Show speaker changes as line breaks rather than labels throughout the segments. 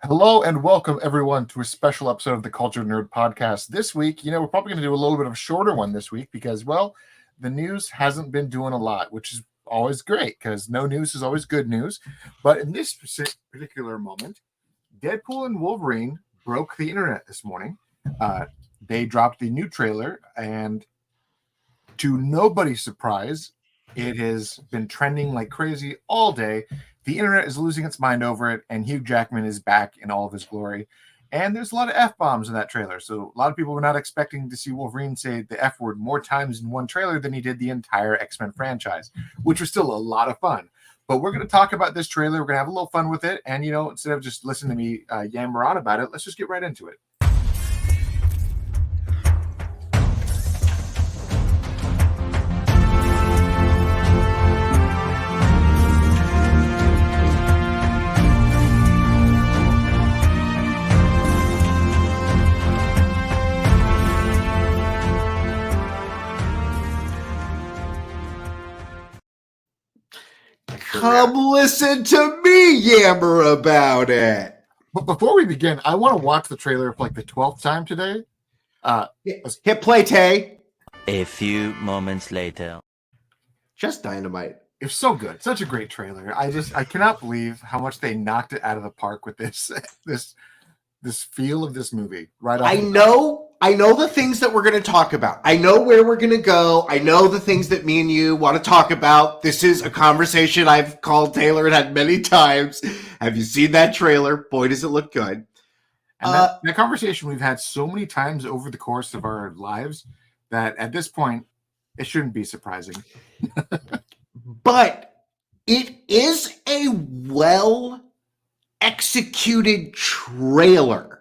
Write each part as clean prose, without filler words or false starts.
Hello and welcome everyone to a special episode of the Culture Nerd Podcast. This week, we're probably going to do a little bit of a shorter one this week because, well, the news hasn't been doing a lot, which is always great because no news is always good news. But in this particular moment, Deadpool and Wolverine broke the internet this morning. They dropped the new trailer, and to nobody's surprise, it has been trending like crazy all day. The internet is losing its mind over it, and Hugh Jackman is back in all of his glory. And there's a lot of F-bombs in that trailer. So a lot of people were not expecting to see Wolverine say the F word more times in one trailer than he did the entire X-Men franchise, which was still a lot of fun. But we're going to talk about this trailer. We're going to have a little fun with it. And, instead of just listening to me yammer on about it, let's just get right into it.
Come listen to me yammer about it.
But before we begin, I want to watch the trailer for like the 12th time today.
Hit play, Tay.
A few moments later.
Just dynamite.
It's so good. Such a great trailer. I cannot believe how much they knocked it out of the park with this feel of this movie. Right off.
I know the things that we're going to talk about. I know where we're going to go. I know the things that me and you want to talk about. This is a conversation I've called Taylor and had many times. Have you seen that trailer? Boy, does it look good.
And that conversation we've had so many times over the course of our lives that at this point, it shouldn't be surprising.
But it is a well-executed trailer.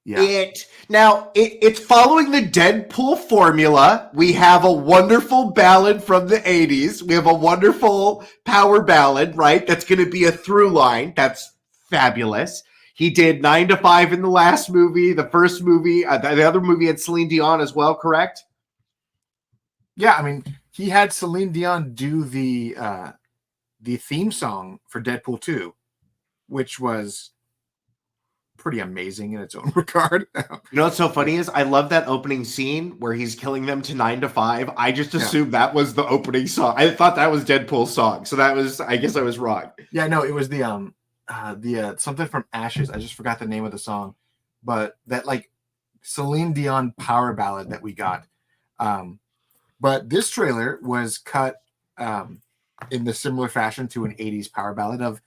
Yeah.
It's following the Deadpool formula. We have a wonderful ballad from the 80s. We have a wonderful power ballad, right? That's going to be a through line. That's fabulous. He did 9 to 5 in the last movie. The first movie, the other movie had Celine Dion as well, correct?
Yeah, I mean, he had Celine Dion do the theme song for Deadpool 2, which was pretty amazing in its own regard.
You know what's so funny is I love that opening scene where he's killing them to 9 to 5. I just assumed that was the opening song. I thought that was Deadpool's song. So I guess I was wrong.
Yeah, no, it was the something from Ashes. I just forgot the name of the song, but that like Celine Dion power ballad that we got. But this trailer was cut in the similar fashion to an 80s power ballad of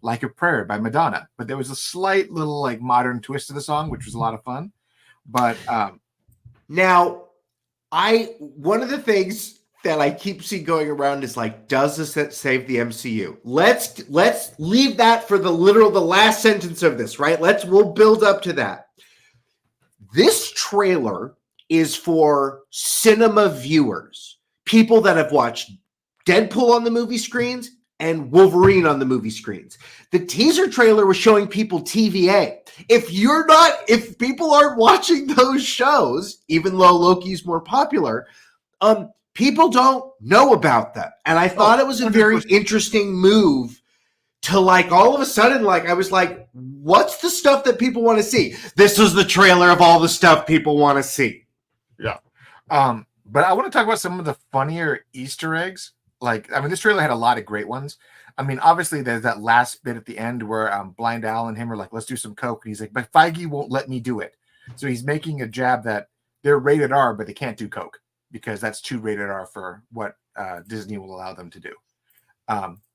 Like a Prayer by Madonna, but there was a slight little like modern twist to the song, which was a lot of fun. But
now one of the things that I keep seeing going around is like, does this save the MCU? Let's leave that for the last sentence of this, right? We'll build up to that. This trailer is for cinema viewers, people that have watched Deadpool on the movie screens and Wolverine on the movie screens. The teaser trailer was showing people TVA. If people aren't watching those shows, even though Loki's more popular, people don't know about them. And I thought it was a very interesting move to like, all of a sudden, like, I was like, what's the stuff that people want to see? This was the trailer of all the stuff people want to see.
Yeah. But I want to talk about some of the funnier Easter eggs. Like, I mean, this trailer had a lot of great ones. I mean, obviously, there's that last bit at the end where Blind Al and him are like, let's do some coke. And he's like, but Feige won't let me do it. So he's making a jab that they're rated R, but they can't do coke because that's too rated R for what Disney will allow them to do.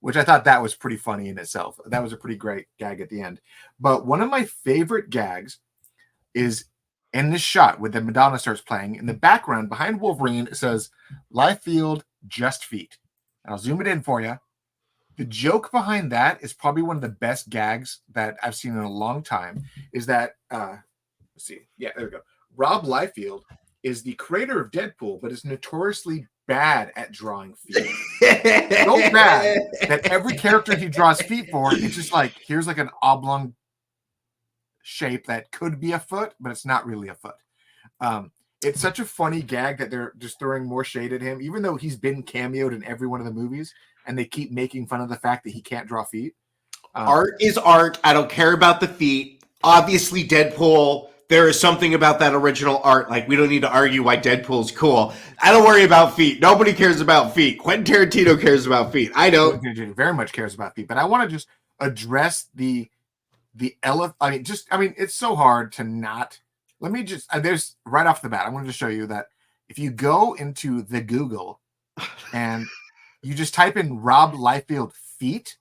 Which I thought that was pretty funny in itself. That was a pretty great gag at the end. But one of my favorite gags is in this shot where the Madonna starts playing. In the background, behind Wolverine, it says, Lightfield, just feet. And I'll zoom it in for you. The joke behind that is probably one of the best gags that I've seen in a long time. Is that, let's see. Yeah, there we go. Rob Liefeld is the creator of Deadpool, but is notoriously bad at drawing feet. So bad that every character he draws feet for, it's just like, here's like an oblong shape that could be a foot, but it's not really a foot. It's such a funny gag that they're just throwing more shade at him, even though he's been cameoed in every one of the movies, and they keep making fun of the fact that he can't draw feet.
Art is art. I don't care about the feet. Obviously, Deadpool, there is something about that original art. Like, we don't need to argue why Deadpool's cool. I don't worry about feet. Nobody cares about feet. Quentin Tarantino cares about feet. I don't.
Very much cares about feet. But I want to just address the elephant. I mean, it's so hard to not. Let me just, there's right off the bat, I wanted to show you that if you go into the Google and you just type in Rob Liefeld feet,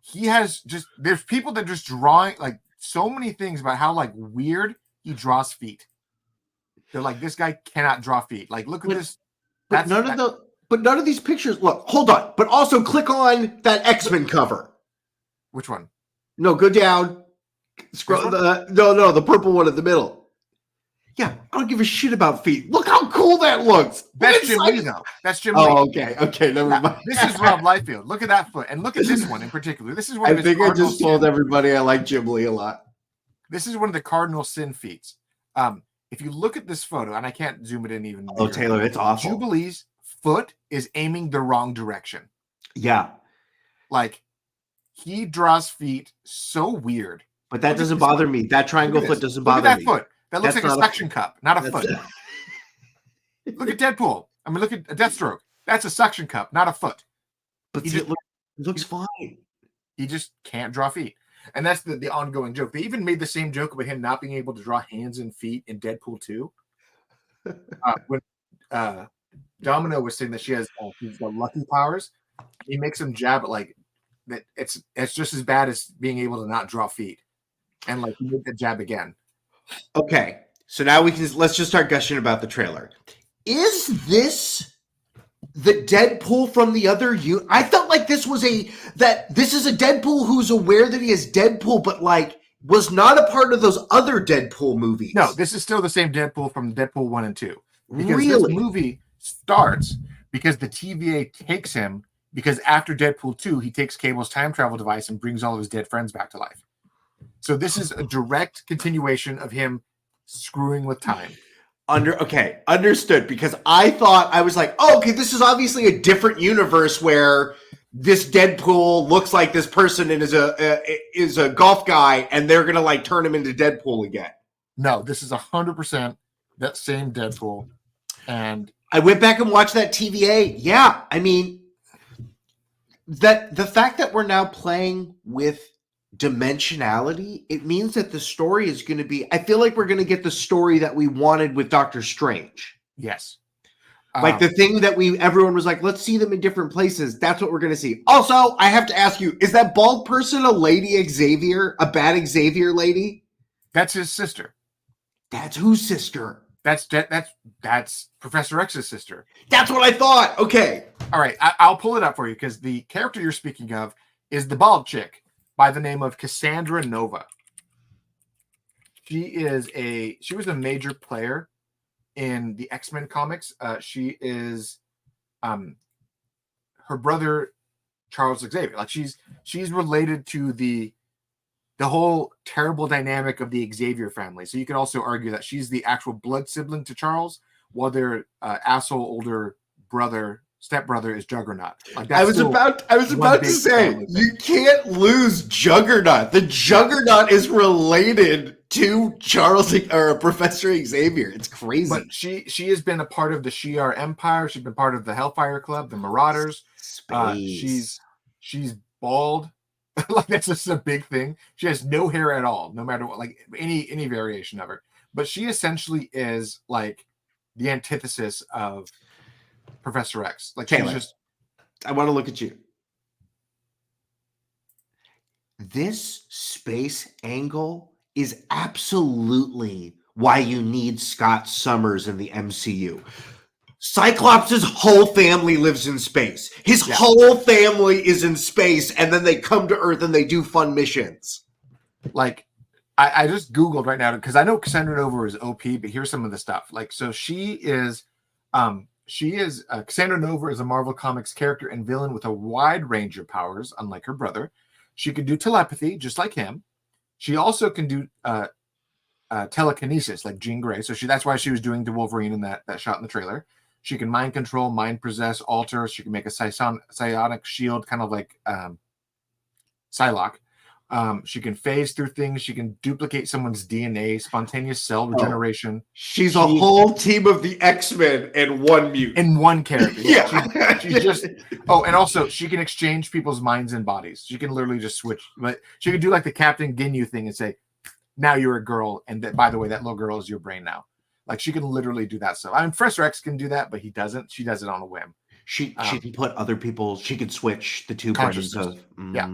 he has just, there's people that just drawing like so many things about how like weird he draws feet. They're like, this guy cannot draw feet. Like, look at this.
But none of these pictures, look, hold on. But also click on that X-Men cover.
Which one?
No, go down. Scroll the purple one in the middle. Yeah, I don't give a shit about feet. Look how cool that looks.
That's Jim Lee, though. That's Jim Lee.
Oh, okay, never mind.
This is Rob Liefeld. Look at that foot, and look at this one in particular. This is one of his
I just told everybody I like Jim Lee a lot.
This is one of the cardinal sin feats. If you look at this photo, and I can't zoom it in even bigger,
oh, Taylor, it's awful.
Jubilee's foot is aiming the wrong direction.
Yeah.
Like, he draws feet so weird.
But that doesn't bother me. That triangle foot doesn't bother me.
Look at that foot. That looks like a suction cup, not a foot. Look at Deadpool. I mean, look at Deathstroke. That's a suction cup, not a foot.
But it looks fine.
He just can't draw feet. And that's the ongoing joke. They even made the same joke about him not being able to draw hands and feet in Deadpool 2. When Domino was saying that she's got lucky powers, he makes him jab at like that. It's just as bad as being able to not draw feet. And like he made that jab again.
Okay, so now let's just start gushing about the trailer. Is this the Deadpool from the other I felt like this is a Deadpool who's aware that he is Deadpool, but like was not a part of those other Deadpool movies.
No, this is still the same Deadpool from Deadpool 1 and 2. Because
really?
This movie starts because the TVA takes him, because after Deadpool 2, he takes Cable's time travel device and brings all of his dead friends back to life. So this is a direct continuation of him screwing with time.
Understood. Because I was like, oh, okay, this is obviously a different universe where this Deadpool looks like this person and is a golf guy, and they're gonna like turn him into Deadpool again.
No, this is 100% that same Deadpool. And
I went back and watched that TVA. Yeah, I mean, that the fact that we're now playing with dimensionality, it means that the story is going to be, I feel like we're going to get the story that we wanted with Doctor Strange.
Yes.
Like the thing that everyone was like, let's see them in different places. That's what we're going to see. Also, I have to ask you, is that bald person a lady Xavier, a bad Xavier lady?
That's his sister.
That's whose sister?
That's Professor X's sister.
That's what I thought. Okay.
All right. I'll pull it up for you because the character you're speaking of is the bald chick by the name of Cassandra Nova. She was a major player in the X-Men comics. She is her brother Charles Xavier. Like she's related to the whole terrible dynamic of the Xavier family. So you could also argue that she's the actual blood sibling to Charles, while their asshole older stepbrother is Juggernaut. Like
I was about to say, you can't lose Juggernaut. The Juggernaut is related to Charles or Professor Xavier. It's crazy.
But she has been a part of the Shi'ar Empire. She's been part of the Hellfire Club, the Marauders. She's bald. Like that's just a big thing. She has no hair at all, no matter what, like any variation of her. But she essentially is like the antithesis of Professor X. Like
Taylor,
she's just.
I want to look at you. This space angle is absolutely why you need Scott Summers in the MCU. Cyclops' whole family lives in space. His whole family is in space, and then they come to Earth and they do fun missions.
Like, I just Googled right now because I know Cassandra Nova is OP, but here's some of the stuff. Like, so she is Cassandra Nova is a Marvel Comics character and villain with a wide range of powers, unlike her brother. She can do telepathy, just like him. She also can do telekinesis, like Jean Grey. So that's why she was doing to Wolverine in that shot in the trailer. She can mind control, mind possess, alter. She can make a psionic shield, kind of like Psylocke. She can phase through things. She can duplicate someone's DNA, spontaneous cell regeneration.
She's a whole team of the X-Men and one mutant.
In one character.
Yeah.
She's just... Oh, and also, she can exchange people's minds and bodies. She can literally just switch. But she can do like the Captain Ginyu thing and say, now you're a girl, and that, by the way, that little girl is your brain now. Like, she can literally do that stuff. I mean, Professor X can do that, but he doesn't. She does it on a whim.
She can put other people... She can switch the two brains of...
Yeah.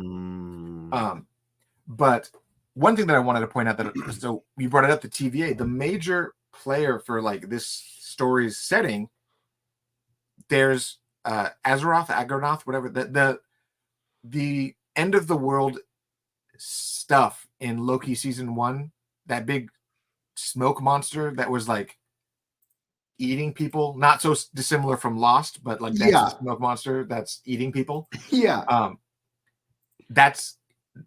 But one thing that I wanted to point out that... So, you brought it up, the TVA. The major player for, like, this story's setting, there's Azeroth, whatever. The end of the world stuff in Loki season 1, that big smoke monster that was like eating people, not so dissimilar from Lost, but like that's a smoke monster that's eating people. That's,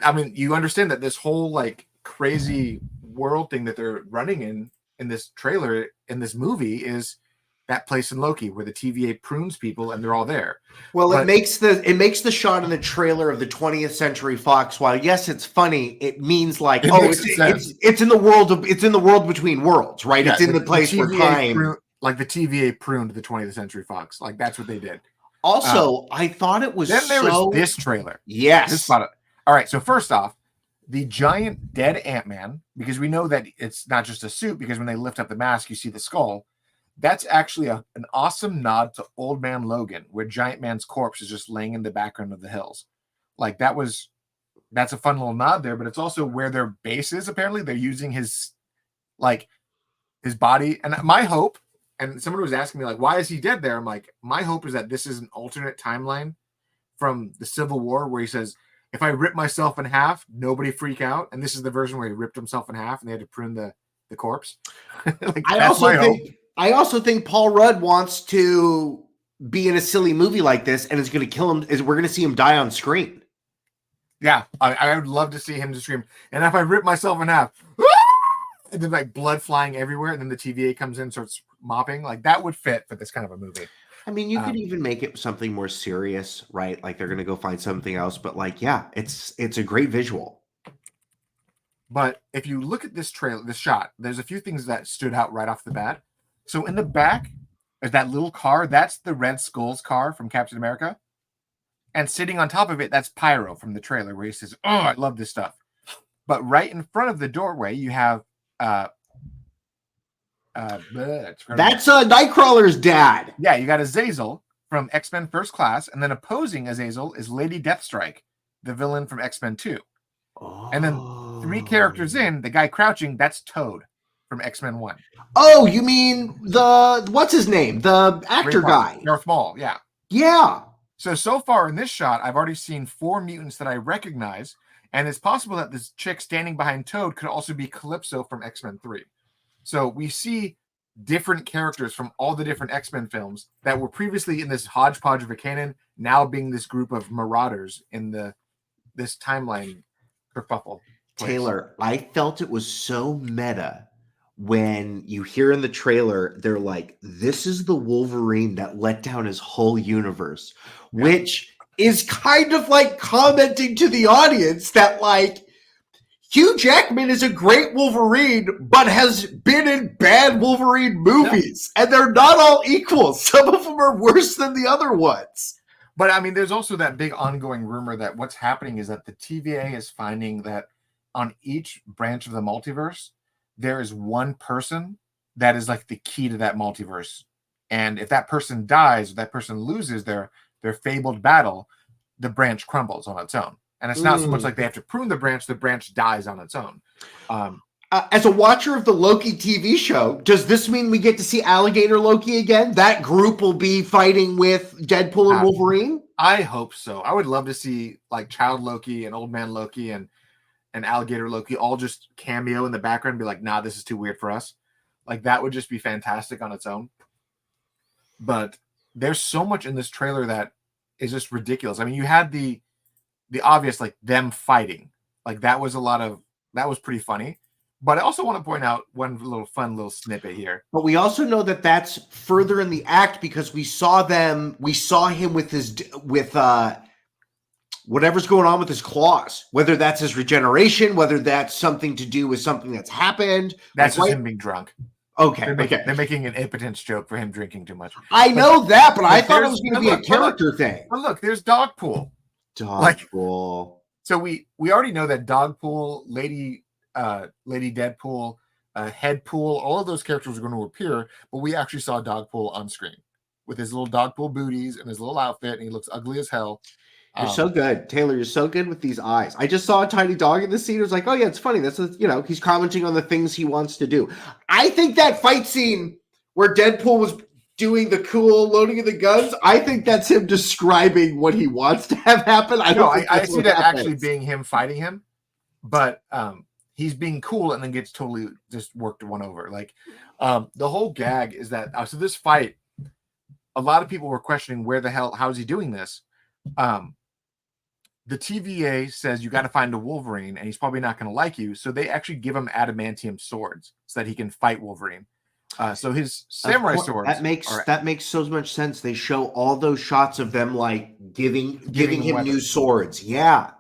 I mean, you understand that this whole like crazy world thing that they're running in this trailer, in this movie, is that place in Loki where the TVA prunes people and they're all there.
Well, it makes the shot in the trailer of the 20th Century Fox. While yes, it's funny, it means like it's in the world between worlds, right? Yeah, it's in the place where time,
like the TVA pruned the 20th Century Fox. Like that's what they did.
Also, I thought it was
then there was this trailer.
Yes.
All right. So first off, the giant dead Ant-Man, because we know that it's not just a suit, because when they lift up the mask, you see the skull. That's actually an awesome nod to Old Man Logan, where Giant Man's corpse is just laying in the background of the hills. Like that's a fun little nod there, but it's also where their base is. Apparently, they're using his body. And my hope, and someone was asking me like, why is he dead there? I'm like, my hope is that this is an alternate timeline from the Civil War, where he says, if I rip myself in half, nobody freak out. And this is the version where he ripped himself in half and they had to prune the corpse. Like,
I also think Paul Rudd wants to be in a silly movie like this, and is going to kill him. We're going to see him die on screen.
Yeah, I would love to see him to scream. And if I rip myself in half, and then like blood flying everywhere, and then the TVA comes in and starts mopping, like that would fit for this kind of a movie.
I mean, you could even make it something more serious, right? Like they're going to go find something else, but like, yeah, it's a great visual.
But if you look at this trailer, this shot, there's a few things that stood out right off the bat. So in the back is that little car. That's the Red Skull's car from Captain America. And sitting on top of it, that's Pyro from the trailer, where he says, oh, I love this stuff. But right in front of the doorway, you have... that's
Nightcrawler's dad.
Yeah, you got Azazel from X-Men First Class, and then opposing Azazel is Lady Deathstrike, the villain from X-Men 2. Oh. And then 3 characters in, the guy crouching, that's Toad from X-Men 1.
Oh, you mean what's his name? The actor guy.
Darth Maul, yeah.
Yeah.
So far in this shot, I've already seen 4 mutants that I recognize, and it's possible that this chick standing behind Toad could also be Calypso from X-Men 3. So we see different characters from all the different X-Men films that were previously in this hodgepodge of a canon, now being this group of marauders in this timeline kerfuffle.
Taylor, I felt it was so meta when you hear in the trailer, they're like, this is the Wolverine that let down his whole universe, which is kind of like commenting to the audience that like, Hugh Jackman is a great Wolverine, but has been in bad Wolverine movies, and they're not all equal. Some of them are worse than the other ones.
But I mean, there's also that big ongoing rumor that what's happening is that the TVA is finding that on each branch of the multiverse, there is one person that is like the key to that multiverse. And if that person dies, or that person loses their fabled battle, the branch crumbles on its own. And it's not so much like they have to prune the branch dies on its own.
As a watcher of the Loki TV show, does this mean we get to see Alligator Loki again? That group will be fighting with Deadpool and Wolverine?
I hope so. I would love to see like Child Loki and Old Man Loki and Alligator Loki all just cameo in the background and be like, nah, this is too weird for us. Like that would just be fantastic on its own. But there's so much in this trailer that is just ridiculous. I mean, you had the obvious, like them fighting, like that was pretty funny. But I also want to point out one fun little snippet here.
But we also know that that's further in the act because we saw him with whatever's going on with his claws, whether that's his regeneration, whether that's something to do with something that's happened.
That's just him being drunk.
Okay,
they're making an impotence joke for him drinking too much.
I know that, but I thought it was going to be a character thing.
But look, there's Dogpool.
Dogpool.
So we already know that Dogpool, Lady Deadpool, Headpool, all of those characters are going to appear, but we actually saw Dogpool on screen with his little Dogpool booties and his little outfit, and he looks ugly as hell.
You're so good, Taylor. You're so good with these eyes. I just saw a tiny dog in the scene. It was like, oh yeah, it's funny. That's he's commenting on the things he wants to do. I think that fight scene where Deadpool was doing the cool loading of the guns, I think that's him describing what he wants to have happen.
I see that actually being him fighting him, but he's being cool and then gets totally just worked one over. Like the whole gag is that so this fight, a lot of people were questioning how is he doing this? The TVA says you got to find a Wolverine, and he's probably not going to like you. So they actually give him adamantium swords so that he can fight Wolverine. So his samurai swords
that makes so much sense. They show all those shots of them like giving him weapons. New swords. Yeah.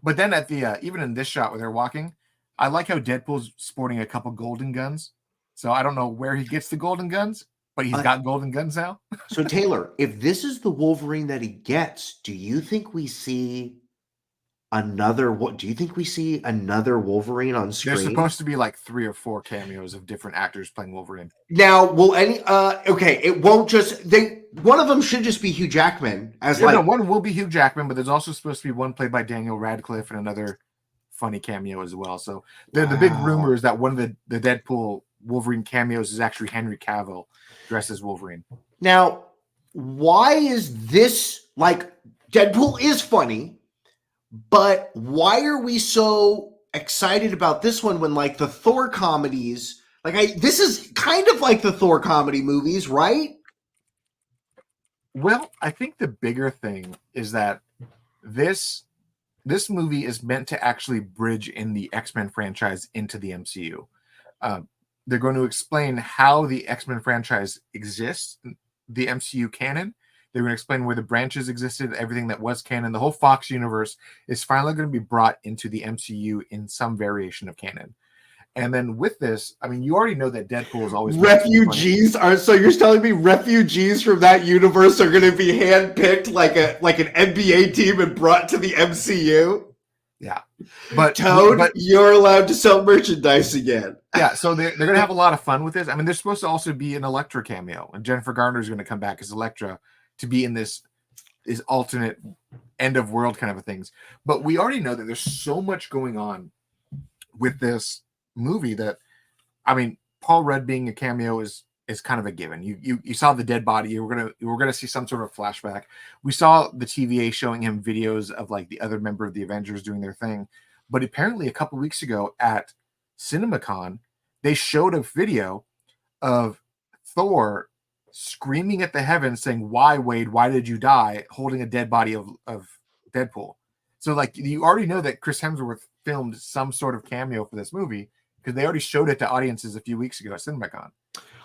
But then at the even in this shot where they're walking, I like how Deadpool's sporting a couple golden guns. So I don't know where he gets the golden guns, but he's got golden guns now.
So Taylor, if this is the Wolverine that he gets, do you think we see another Wolverine on screen?
There's supposed to be like 3 or 4 cameos of different actors playing Wolverine.
Now, will any it won't just one of them should just be Hugh Jackman
one will be Hugh Jackman, but there's also supposed to be one played by Daniel Radcliffe and another funny cameo as well. So the big rumor is that one of the Deadpool Wolverine cameos is actually Henry Cavill dressed as Wolverine.
Now, why is this like Deadpool is funny? But why are we so excited about this one when like the Thor comedies, this is kind of like the Thor comedy movies, right?
Well, I think the bigger thing is that this movie is meant to actually bridge in the X-Men franchise into the MCU. They're going to explain how the X-Men franchise exists, the MCU canon. They're going to explain where the branches existed, everything that was canon. The whole Fox universe is finally going to be brought into the MCU in some variation of canon. And then with this, I mean, you already know that Deadpool is always
refugees are. So you're telling me refugees from that universe are going to be handpicked like an NBA team and brought to the MCU?
Yeah, but
you're allowed to sell merchandise again.
Yeah, so they're going to have a lot of fun with this. I mean, there's supposed to also be an Elektra cameo, and Jennifer Garner is going to come back as Elektra to be in this alternate end of world kind of a things. But we already know that there's so much going on with this movie that, I mean, Paul Rudd being a cameo is kind of a given. You saw the dead body. You were gonna see some sort of flashback. We saw the TVA showing him videos of like the other member of the Avengers doing their thing. But apparently a couple weeks ago at CinemaCon, they showed a video of Thor screaming at the heavens saying, "Why, Wade, why did you die?" holding a dead body of Deadpool. So like you already know that Chris Hemsworth filmed some sort of cameo for this movie because they already showed it to audiences a few weeks ago at CinemaCon.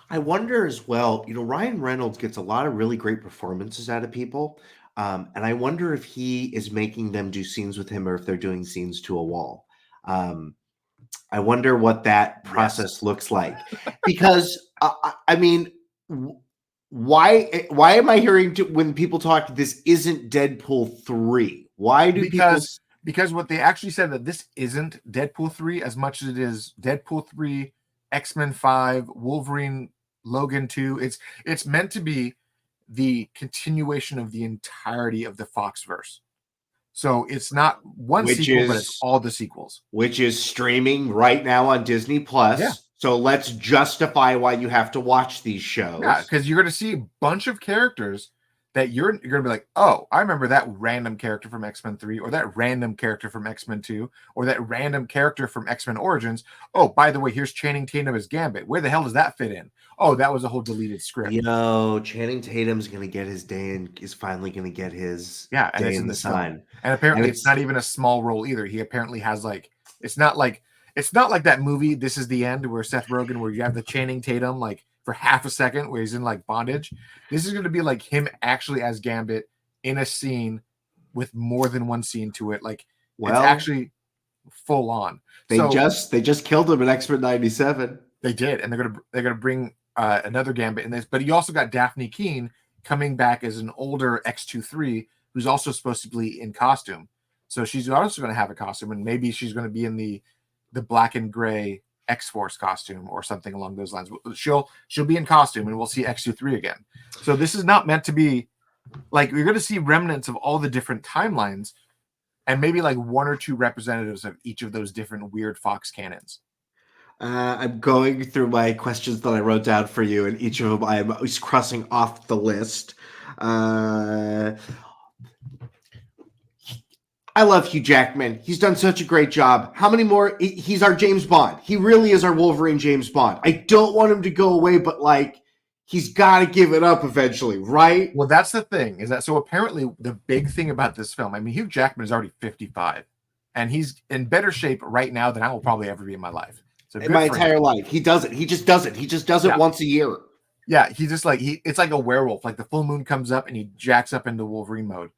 I wonder as well, Ryan Reynolds gets a lot of really great performances out of people. And I wonder if he is making them do scenes with him or if they're doing scenes to a wall. I wonder what that process looks like. Because, I mean, why am I hearing when people talk, this isn't Deadpool 3? Why do
Because what they actually said that this isn't Deadpool 3 as much as it is Deadpool 3, X-Men 5, Wolverine, Logan 2. It's meant to be the continuation of the entirety of the Foxverse. So it's not one sequel, but it's all the sequels.
Which is streaming right now on Disney Plus. Yeah. So let's justify why you have to watch these shows.
Yeah, because you're going to see a bunch of characters that you're going to be like, oh, I remember that random character from X-Men 3, or that random character from X-Men 2, or that random character from X-Men Origins. Oh, by the way, here's Channing Tatum as Gambit. Where the hell does that fit in? Oh, that was a whole deleted script.
Channing Tatum's going to get his day and is finally going to get his
day in the sun. And apparently it's not even a small role either. He apparently has it's not like that movie, This Is the End, where Seth Rogen, where you have the Channing Tatum for half a second where he's in bondage. This is going to be like him actually as Gambit in a scene with more than one scene to it. Like
Well,
it's actually full on.
they just killed him in X-Men 97.
They did, and they're gonna bring another Gambit in this. But you also got Daphne Keene coming back as an older X-23 who's also supposed to be in costume. So she's also going to have a costume, and maybe she's going to be in the black and gray X-Force costume or something along those lines. She'll be in costume, and we'll see X-23 again. So this is not meant to be like you're going to see remnants of all the different timelines, and maybe like one or two representatives of each of those different weird Fox canons.
I'm going through my questions that I wrote down for you, and each of them I'm always crossing off the list. I love Hugh Jackman. He's done such a great job. How many more? He's our James Bond. He really is our Wolverine James Bond. I don't want him to go away, but like he's got to give it up eventually, right?
Well, that's the thing, is that so apparently the big thing about this film, I mean, Hugh Jackman is already 55, and he's in better shape right now than I will probably ever be in my life. So
in my entire life. He does it. He just does it. He just does it once a year.
Yeah, he just like it's like a werewolf. Like the full moon comes up and he jacks up into Wolverine mode.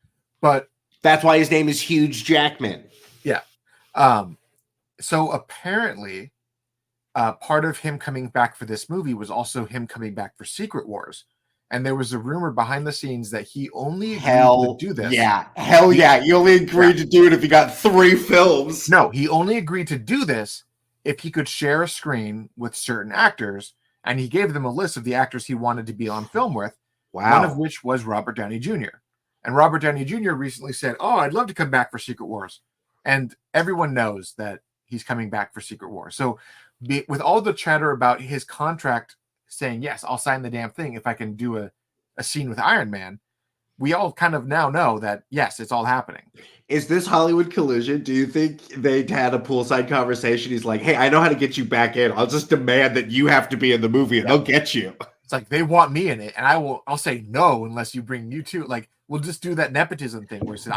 But
that's why his name is Hugh Jackman.
Yeah. So apparently, part of him coming back for this movie was also him coming back for Secret Wars. And there was a rumor behind the scenes that he only agreed to do this.
Yeah. Hell yeah. He only agreed to do it if he got 3 films.
No, he only agreed to do this if he could share a screen with certain actors. And he gave them a list of the actors he wanted to be on film with.
Wow.
One of which was Robert Downey Jr. And Robert Downey Jr. recently said, "Oh, I'd love to come back for Secret Wars." And everyone knows that he's coming back for Secret Wars. So with all the chatter about his contract saying, yes, I'll sign the damn thing if I can do a scene with Iron Man, we all kind of now know that, yes, it's all happening.
Is this Hollywood collusion? Do you think they had a poolside conversation? He's like, hey, I know how to get you back in. I'll just demand that you have to be in the movie and they'll get you.
It's like they want me in it, and I'll say no unless you bring you two. Like, we'll just do that nepotism thing where it's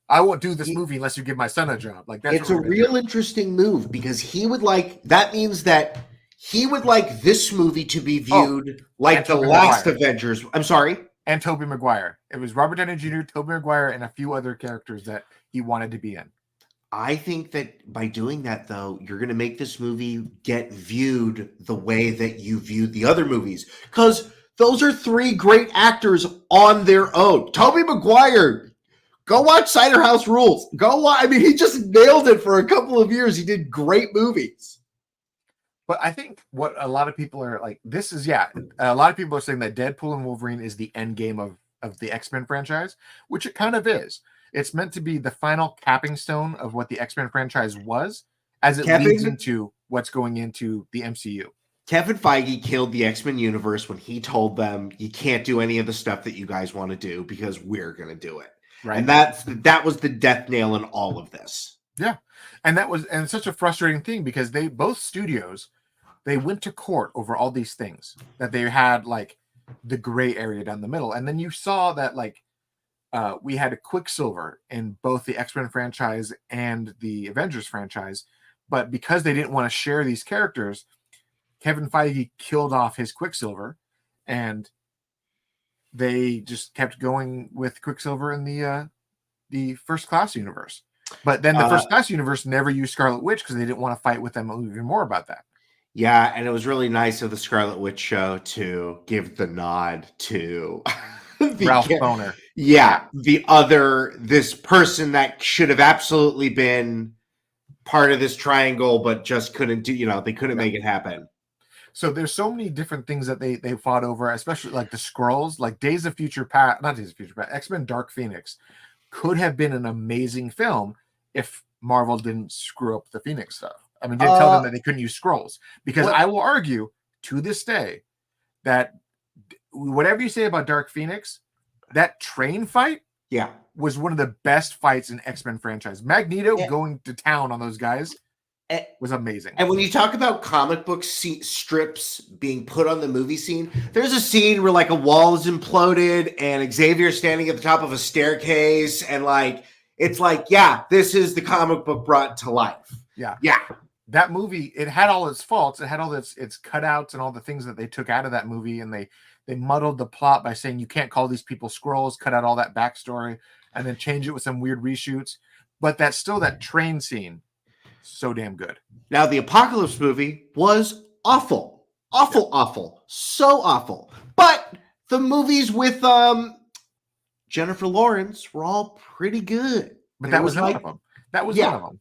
I won't do this movie unless you give my son a job. Like
it's a real interesting move because that means that he would like this movie to be viewed like the last Avengers. I'm sorry.
And Toby Maguire. It was Robert Downey Jr., Toby Maguire, and a few other characters that he wanted to be in.
I think that by doing that, though, you're going to make this movie get viewed the way that you viewed the other movies. Because those are 3 great actors on their own. Toby Maguire, go watch Cider House Rules. Go watch. I mean, he just nailed it for a couple of years. He did great movies.
But I think what a lot of people are like, a lot of people are saying that Deadpool and Wolverine is the end game of the X-Men franchise, which it kind of is. It's meant to be the final capping stone of what the X-Men franchise was as it leads into what's going into the MCU.
Kevin Feige killed the X-Men universe when he told them, you can't do any of the stuff that you guys want to do because we're going to do it. Right. And that was the death nail in all of this.
Yeah. And it's such a frustrating thing because both studios, they went to court over all these things that they had like the gray area down the middle. And then you saw that like we had a Quicksilver in both the X-Men franchise and the Avengers franchise. But because they didn't want to share these characters, Kevin Feige killed off his Quicksilver and they just kept going with Quicksilver in the First Class universe. But then the First Class universe never used Scarlet Witch because they didn't want to fight with them even more about that.
Yeah, and it was really nice of the Scarlet Witch show to give the nod to
Ralph Boner.
Yeah, this person that should have absolutely been part of this triangle, but just couldn't do, they couldn't make it happen.
So there's so many different things that they fought over, especially like the Skrulls, like X-Men Dark Phoenix could have been an amazing film if Marvel didn't screw up the Phoenix stuff. I mean, didn't tell them that they couldn't use Skrulls. Because I will argue to this day that whatever you say about Dark Phoenix, that train fight was one of the best fights in X-Men franchise. Magneto going to town on those guys was amazing.
And when you talk about comic book strips being put on the movie scene, there's a scene where like a wall is imploded and Xavier's standing at the top of a staircase and like it's like, this is the comic book brought to life.
Yeah. That movie, it had all its faults. It had all its cutouts and all the things that they took out of that movie, and they muddled the plot by saying you can't call these people Skrulls, cut out all that backstory. and then change it with some weird reshoots. But that's still that train scene. So damn good.
Now, the Apocalypse movie was awful. Awful. So awful. But the movies with Jennifer Lawrence were all pretty good.
But that was one of them. That was one of them.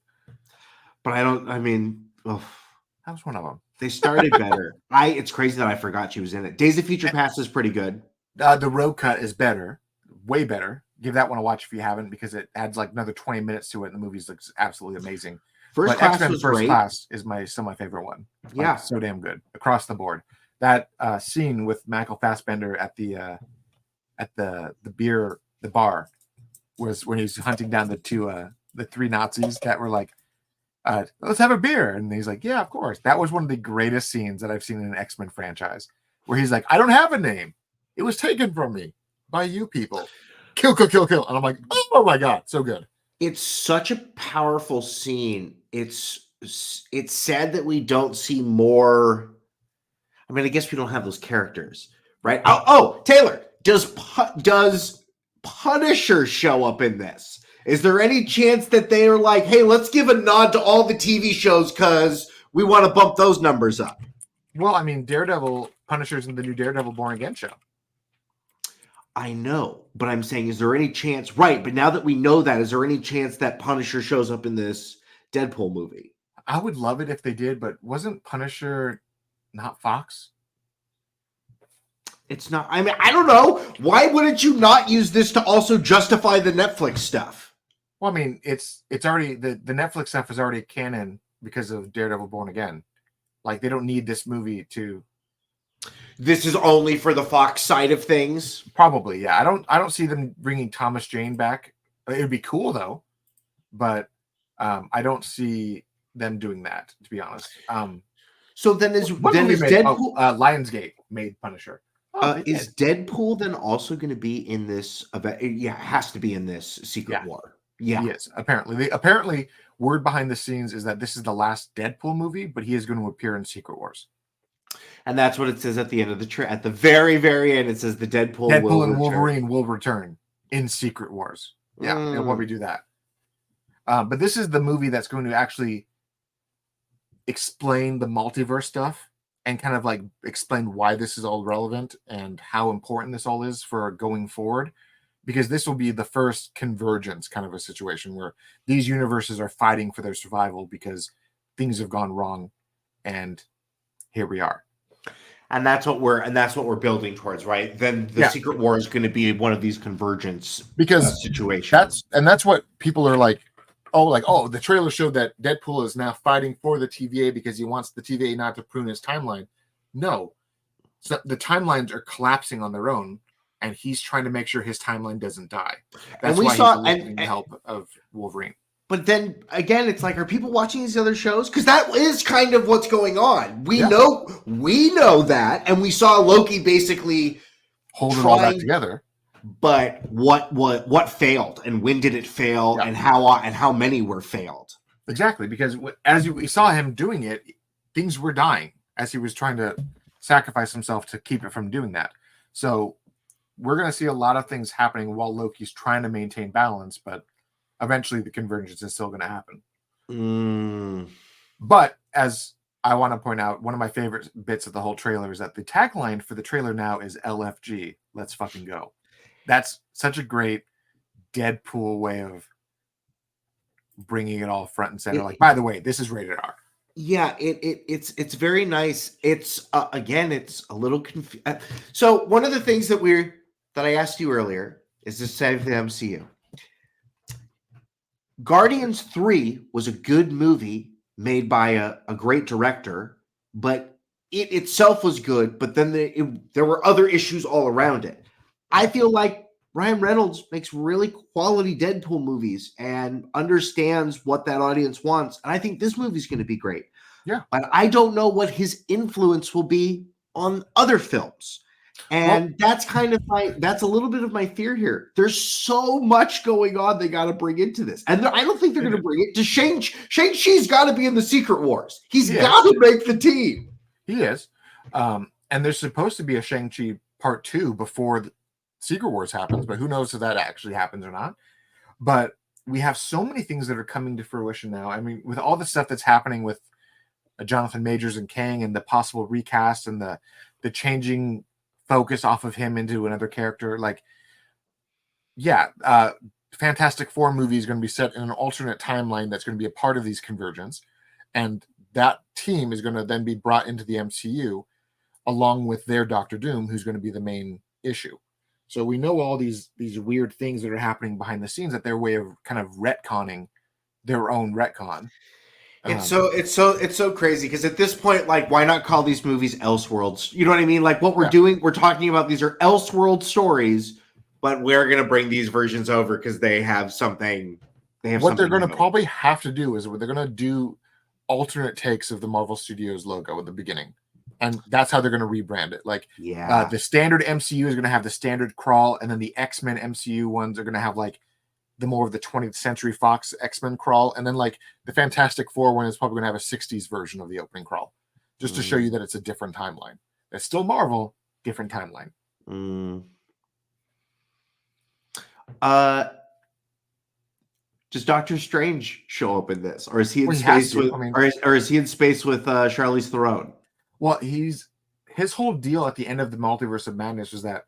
But that
was one of them.
They started better. It's crazy that I forgot she was in it. Days of Future Past is pretty good.
The road cut is better. Way better. Give that one a watch if you haven't, because it adds like another 20 minutes to it, and the movie looks absolutely amazing.
First Class was
First
great.
Class is still my favorite one. Like, so damn good across the board. That scene with Michael Fassbender at the bar was when he's hunting down the three Nazis that were like, let's have a beer, and he's like, yeah, of course. That was one of the greatest scenes that I've seen in an X-Men franchise, where he's like, I don't have a name. It was taken from me by you people. Kill. And I'm like, oh my God, so good.
It's such a powerful scene. It's sad that we don't see more. I mean, I guess we don't have those characters, right? Oh, Taylor, does Punisher show up in this? Is there any chance that they are like, hey, let's give a nod to all the TV shows because we want to bump those numbers up?
Well, I mean, Punisher's in the new Daredevil Born Again show.
I know, but I'm saying, is there any chance? Right, but now that we know that, is there any chance that Punisher shows up in this Deadpool movie?
I would love it if they did, but wasn't Punisher not Fox?
It's not. I mean, I don't know. Why wouldn't you not use this to also justify the Netflix stuff?
Well, I mean, it's already the Netflix stuff is already canon because of Daredevil Born Again. Like, they don't need this movie to.
This is only for the Fox side of things.
Probably, yeah. I don't see them bringing Thomas Jane back. It would be cool though, but I don't see them doing that, to be honest.
So then is Deadpool?
Lionsgate made Punisher.
Is Deadpool then also going to be in this event? Yeah, it has to be in this Secret War. Yeah,
he is. Apparently, word behind the scenes is that this is the last Deadpool movie, but he is going to appear in Secret Wars.
And that's what it says at the end of the at the very, very end. It says the Deadpool
and Wolverine will return in Secret Wars. Yeah, they'll probably do that. But this is the movie that's going to actually explain the multiverse stuff and kind of like explain why this is all relevant and how important this all is for going forward. Because this will be the first convergence kind of a situation where these universes are fighting for their survival because things have gone wrong, and here we are.
And that's what we're building towards, right? Then the Secret War is going to be one of these convergence situations.
That's what people are like. Oh, the trailer showed that Deadpool is now fighting for the TVA because he wants the TVA not to prune his timeline. No, so the timelines are collapsing on their own, and he's trying to make sure his timeline doesn't die. That's why he's looking the help of Wolverine.
But then again, it's like, are people watching these other shows? Because that is kind of what's going on. We know that, and we saw Loki basically
holding all that together.
But what failed, and when did it fail, and how many were failed?
Exactly, because as we saw him doing it, things were dying as he was trying to sacrifice himself to keep it from doing that. So we're going to see a lot of things happening while Loki's trying to maintain balance, but eventually the convergence is still going to happen. But as I want to point out, one of my favorite bits of the whole trailer is that the tagline for the trailer now is LFG. Let's fucking go. That's such a great Deadpool way of bringing it all front and center. Like, by the way, this is rated R.
Yeah, it's very nice. It's again, it's a little confusing. So one of the things that I asked you earlier is the side of the MCU. Guardians 3 was a good movie made by a great director, but it itself was good, but then there were other issues all around it. I feel like Ryan Reynolds makes really quality Deadpool movies and understands what that audience wants, and I think this movie's going to be great.
Yeah.
But I don't know what his influence will be on other films. And that's a little bit of my fear here. There's so much going on they got to bring into this. And I don't think they're going to bring it to Shang-Chi's got to be in the Secret Wars. He's got to make the team.
He is. And there's supposed to be a Shang-Chi part 2 before the Secret Wars happens, but who knows if that actually happens or not. But we have so many things that are coming to fruition now. I mean, with all the stuff that's happening with Jonathan Majors and Kang and the possible recast and the changing focus off of him into another character, like, yeah, Fantastic Four movie is going to be set in an alternate timeline that's going to be a part of these convergence, and that team is going to then be brought into the MCU along with their Doctor Doom, who's going to be the main issue. So we know all these weird things that are happening behind the scenes, that their way of kind of retconning their own retcon.
It's so crazy because at this point, like, why not call these movies Elseworlds? You know what I mean? Like, what we're doing, we're talking about, these are Elseworld stories, but we're gonna bring these versions over because they have something.
What they're going to probably have to do is they're going to do alternate takes of the Marvel Studios logo at the beginning, and that's how they're going to rebrand it. Like, the standard MCU is going to have the standard crawl, and then the X-Men MCU ones are going to have like the more of the 20th Century Fox X-Men crawl, and then like the Fantastic Four one is probably going to have a 60s version of the opening crawl, just to show you that it's a different timeline. It's still Marvel, different timeline.
Does Doctor Strange show up in this, or is he in space with, or is he in space with Charlize Theron?
Well, his whole deal at the end of the Multiverse of Madness was that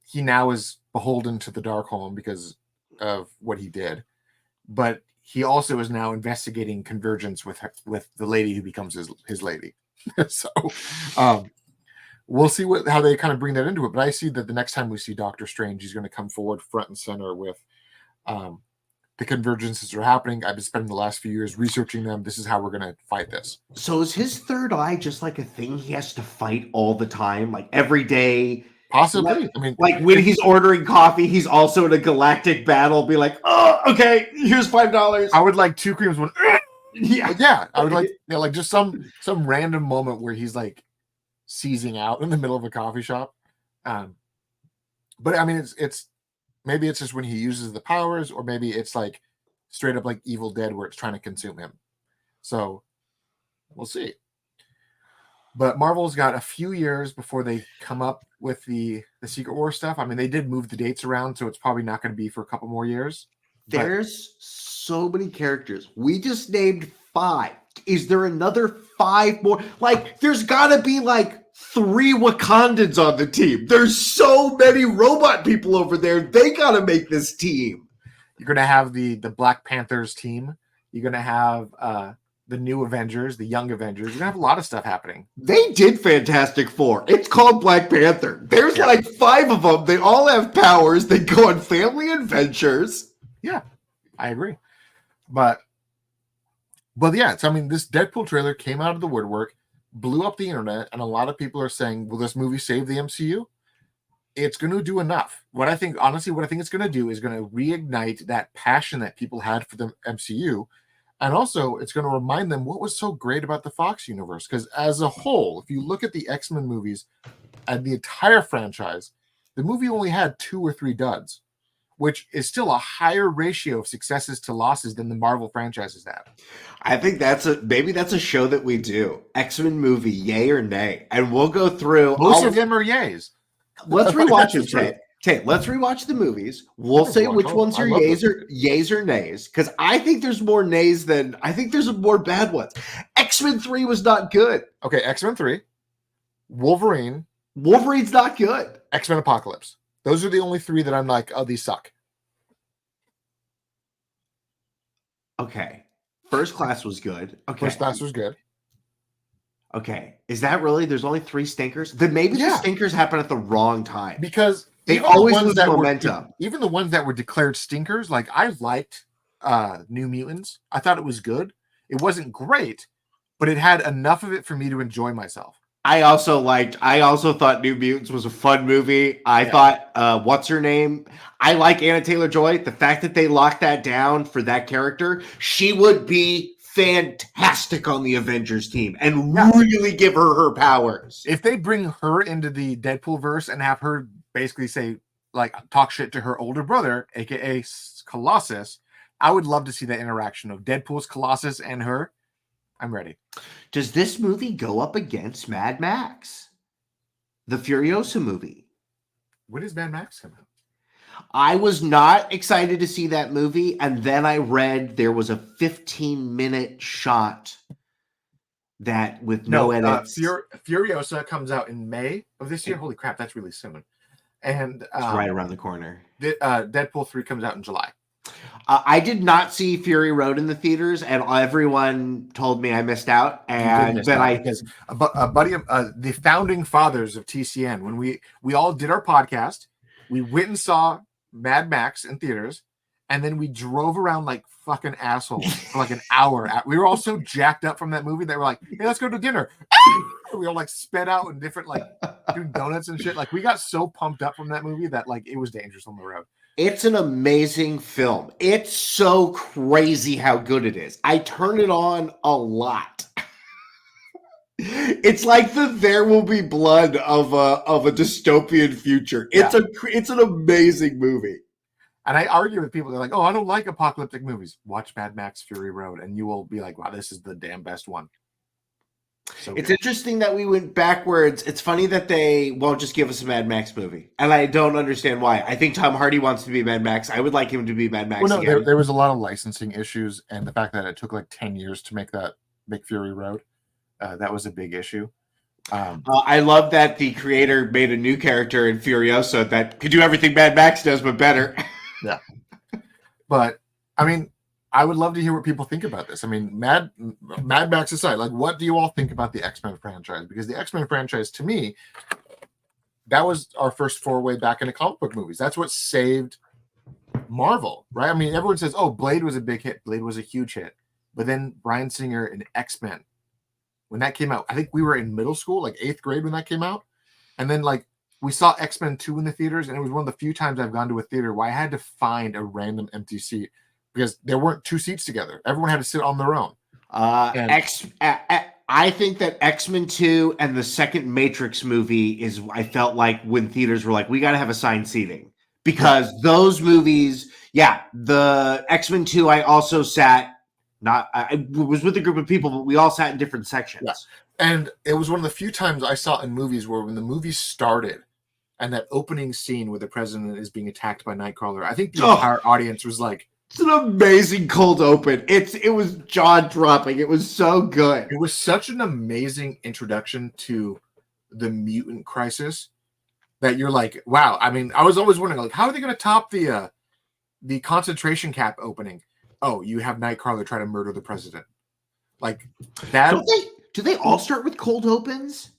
he now is beholden to the Darkhold because of what he did, but he also is now investigating convergence with the lady who becomes his lady. So we'll see how they kind of bring that into it. But I see that the next time we see Doctor Strange, he's going to come forward front and center with the convergences are happening. I've been spending the last few years researching them. This is how we're going to fight this.
So is his third eye just like a thing he has to fight all the time, like every day?
Possibly.
Like,
I mean,
like when he's ordering coffee, he's also in a galactic battle. Be like, oh, okay, here's $5.
I would like two creams. One,
yeah.
I would like just some random moment where he's like seizing out in the middle of a coffee shop. But I mean, it's maybe it's just when he uses the powers, or maybe it's like straight up like Evil Dead where it's trying to consume him. So we'll see. But Marvel's got a few years before they come up with the Secret War stuff. I mean, they did move the dates around, so it's probably not going to be for a couple more years.
There's so many characters. We just named 5. Is there another 5 more? Like, there's got to be like 3 Wakandans on the team. There's so many robot people over there. They got to make this team.
You're going to have the Black Panthers team. You're going to have the new Avengers, the young Avengers. You're going to have a lot of stuff happening.
They did Fantastic Four. It's called Black Panther. There's like 5 of them. They all have powers. They go on family adventures.
Yeah, I agree. But yeah, I mean, this Deadpool trailer came out of the woodwork, blew up the internet, and a lot of people are saying, will this movie save the MCU? It's going to do enough. What I think it's going to do is going to reignite that passion that people had for the MCU. And also, it's going to remind them what was so great about the Fox universe. Because as a whole, if you look at the X-Men movies and the entire franchise, the movie only had 2 or 3 duds, which is still a higher ratio of successes to losses than the Marvel franchises have.
I think maybe that's a show that we do. X-Men movie, yay or nay. And we'll go through.
Most of them are yays.
Let's rewatch it, Tate. Let's rewatch the movies. We'll say which ones are yays or nays. Because I think there's more nays than there's more bad ones. X-Men 3 was not good.
Okay, X-Men 3, Wolverine.
Wolverine's not good.
X-Men Apocalypse. Those are the only 3 that I'm like, oh, these suck.
Okay. First Class was good. Okay.
First Class was good.
Okay. Is that really? There's only 3 stinkers? Then maybe the stinkers happen at the wrong time.
Because
they always lose momentum.
Even the ones that were declared stinkers, like I liked New Mutants. I thought it was good. It wasn't great, but it had enough of it for me to enjoy myself.
I also thought New Mutants was a fun movie. I thought, what's her name? I like Anna Taylor-Joy. The fact that they locked that down for that character, she would be fantastic on the Avengers team and really give her powers.
If they bring her into the Deadpool verse and have her basically say, like, talk shit to her older brother, aka Colossus, I would love to see that interaction of Deadpool's Colossus and her. I'm ready.
Does this movie go up against Mad Max? The Furiosa movie.
When does Mad Max come out?
I was not excited to see that movie, and then I read there was a 15-minute shot that with no edits.
Furiosa comes out in May of this year. Holy crap, that's really soon. And
It's right around the corner.
Deadpool 3 comes out in July.
I did not see Fury Road in the theaters, and everyone told me I missed out. And then
because a buddy of the founding fathers of TCN, when we all did our podcast, we went and saw Mad Max in theaters, and then we drove around like fucking assholes for like an hour. We were all so jacked up from that movie that we're like, hey, let's go to dinner. We all like sped out and different, like doing donuts and shit. Like we got so pumped up from that movie that like it was dangerous on the road.
It's an amazing film. It's so crazy how good it is. I turn it on a lot. It's like the There Will Be Blood of a dystopian future. It's an amazing movie.
And I argue with people. They're like, "Oh, I don't like apocalyptic movies." Watch Mad Max: Fury Road, and you will be like, "Wow, this is the damn best one." So
it's interesting that we went backwards. It's funny that they won't just give us a Mad Max movie, and I don't understand why. I think Tom Hardy wants to be Mad Max. I would like him to be Mad Max.
Well, no, there was a lot of licensing issues, and the fact that it took like 10 years to make Fury Road, that was a big issue.
I love that the creator made a new character in Furiosa that could do everything Mad Max does, but better.
Yeah, but I mean, I would love to hear what people think about this. I mean, Mad Max aside, like, what do you all think about the X-Men franchise? Because the X-Men franchise, to me, that was our first foray back into comic book movies. That's what saved Marvel, right? I mean, everyone says, "Oh, Blade was a big hit. Blade was a huge hit," but then Bryan Singer and X-Men, when that came out, I think we were in middle school, like 8th grade when that came out, and then like we saw X-Men 2 in the theaters, and it was one of the few times I've gone to a theater where I had to find a random empty seat because there weren't 2 seats together. Everyone had to sit on their own.
I think that X-Men 2 and the second Matrix movie is, I felt like when theaters were like, we got to have assigned seating because those movies, the X-Men 2, I also sat, I was with a group of people, but we all sat in different sections.
Yeah. And it was one of the few times I saw in movies where when the movie started and that opening scene where the president is being attacked by Nightcrawler, I think the entire audience was like,
it's an amazing cold open. It was jaw-dropping. It was so good.
It was such an amazing introduction to the mutant crisis that you're like, wow. I mean, I was always wondering, like, how are they going to top the concentration camp opening? Oh, you have Nightcrawler try to murder the president. Like that.
Do they all start with cold opens?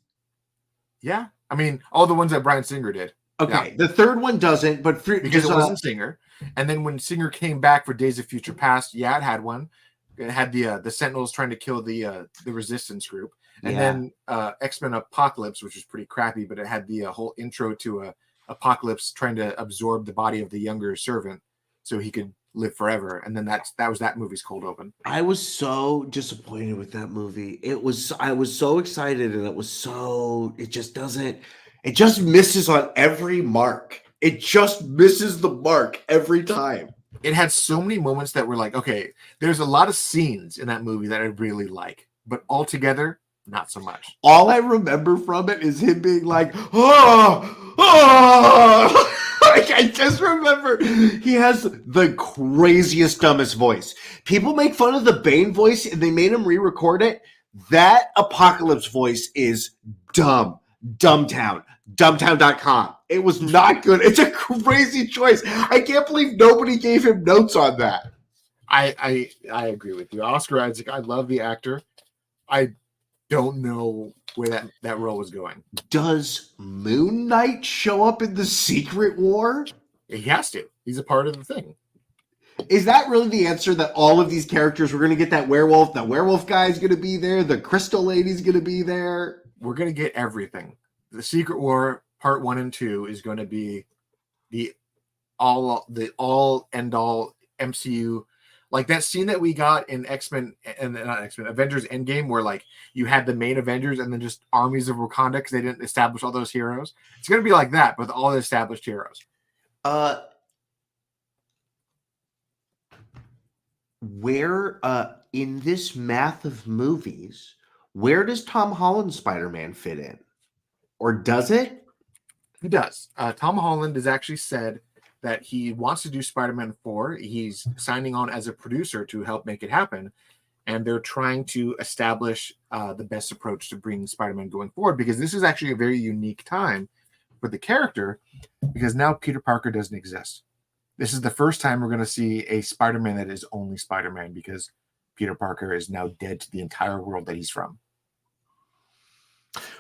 Yeah. I mean, all the ones that Bryan Singer did.
Okay. Yeah. The third one doesn't, but
because it wasn't Singer. And then when Singer came back for Days of Future Past, it had one. It had the Sentinels trying to kill the Resistance group. And then X-Men Apocalypse, which was pretty crappy, but it had the whole intro to Apocalypse trying to absorb the body of the younger servant so he could live forever. And then that was that movie's cold open.
I was so disappointed with that movie. I was so excited, and it just misses on every mark. It just misses the mark every time.
It had so many moments that were like, okay, there's a lot of scenes in that movie that I really like, but altogether, not so much.
All I remember from it is him being like, oh. Like, I just remember he has the craziest, dumbest voice. People make fun of the Bane voice, and they made him re-record it. That Apocalypse voice is dumb. Dumbtown.com. It was not good. It's a crazy choice. I can't believe nobody gave him notes on that.
I agree with you. Oscar Isaac, I love the actor. I don't know where that role was going.
Does Moon Knight show up in the Secret War?
He has to. He's a part of the thing.
Is that really the answer, that all of these characters, we're going to get that werewolf? The werewolf guy is going to be there. The crystal lady's going to be there.
We're going to get everything. The Secret War Part 1 and 2 is going to be the all end all MCU. Like that scene that we got in X-Men and not X-Men, Avengers Endgame, where like you had the main Avengers and then just armies of Wakanda because they didn't establish all those heroes. It's going to be like that with all the established heroes.
Where in this math of movies, where does Tom Holland's Spider-Man fit in? Or does it?
He does. Tom Holland has actually said that he wants to do Spider-Man 4. He's signing on as a producer to help make it happen. And they're trying to establish the best approach to bring Spider-Man going forward, because this is actually a very unique time for the character, because now Peter Parker doesn't exist. This is the first time we're going to see a Spider-Man that is only Spider-Man, because Peter Parker is now dead to the entire world that he's from.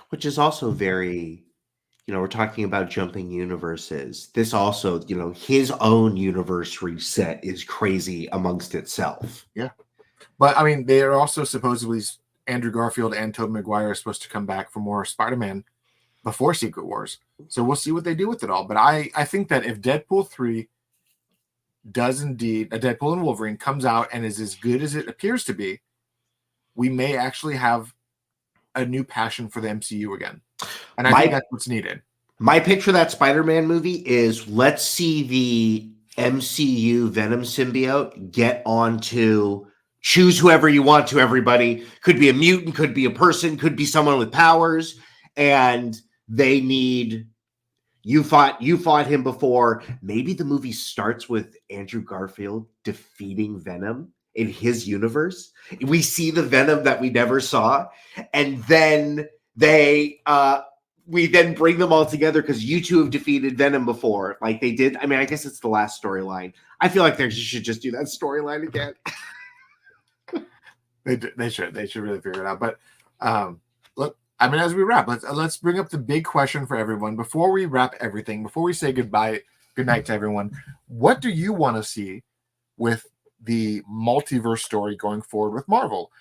Which is also very, we're talking about jumping universes. This also, his own universe reset is crazy amongst itself.
Yeah. But, I mean, they are also supposedly, Andrew Garfield and Toby Maguire are supposed to come back for more Spider-Man before Secret Wars. So we'll see what they do with it all. But I think that if Deadpool 3 does indeed, a Deadpool and Wolverine comes out and is as good as it appears to be, we may actually have a new passion for the MCU again. And I think that's what's needed.
My pitch for that Spider-Man movie is, let's see the MCU Venom symbiote get onto choose whoever you want to, everybody. Could be a mutant, could be a person, could be someone with powers. And they need, you fought him before. Maybe the movie starts with Andrew Garfield defeating Venom in his universe. We see the Venom that we never saw. And then we then bring them all together because you two have defeated Venom before, like they did. I mean, I guess it's the last storyline. I feel like they should just do that storyline again.
They should really figure it out. But look, I mean, as we wrap, let's bring up the big question for everyone before we wrap everything. Before we say good night to everyone, what do you want to see with the multiverse story going forward with Marvel?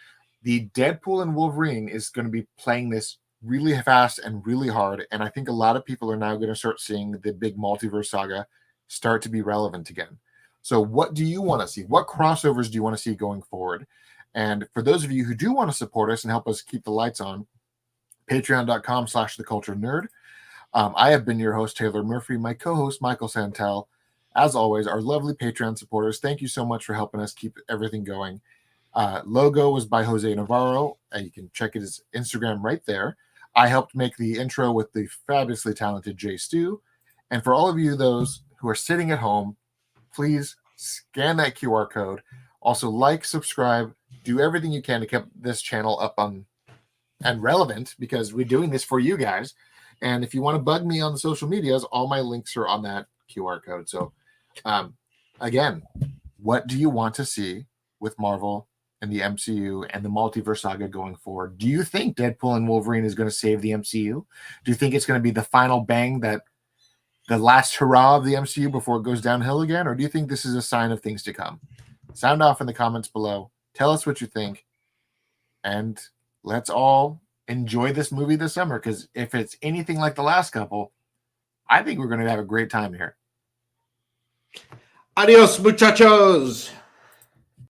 The Deadpool and Wolverine is going to be playing this really fast and really hard, and I think a lot of people are now going to start seeing the big multiverse saga start to be relevant again. So what do you want to see? What crossovers do you want to see going forward? And for those of you who do want to support us and help us keep the lights on, patreon.com/theculturenerd. I have been your host, Taylor Murphy, my co-host, Michael Santel. As always, our lovely Patreon supporters, thank you so much for helping us keep everything going. Logo was by Jose Navarro. You can check his Instagram right there. I helped make the intro with the fabulously talented Jay Stu. And for all of you, those who are sitting at home, please scan that QR code. Also, like, subscribe, do everything you can to keep this channel up on and relevant, because we're doing this for you guys. And if you want to bug me on the social medias, all my links are on that QR code. So, again, what do you want to see with Marvel and the MCU and the multiverse saga going forward? Do you think Deadpool and Wolverine is going to save the MCU? Do you think it's going to be the final bang, that the last hurrah of the MCU before it goes downhill again? Or do you think this is a sign of things to come? Sound off in the comments below. Tell us what you think. And let's all enjoy this movie this summer, because if it's anything like the last couple, I think we're going to have a great time here.
Adios, muchachos.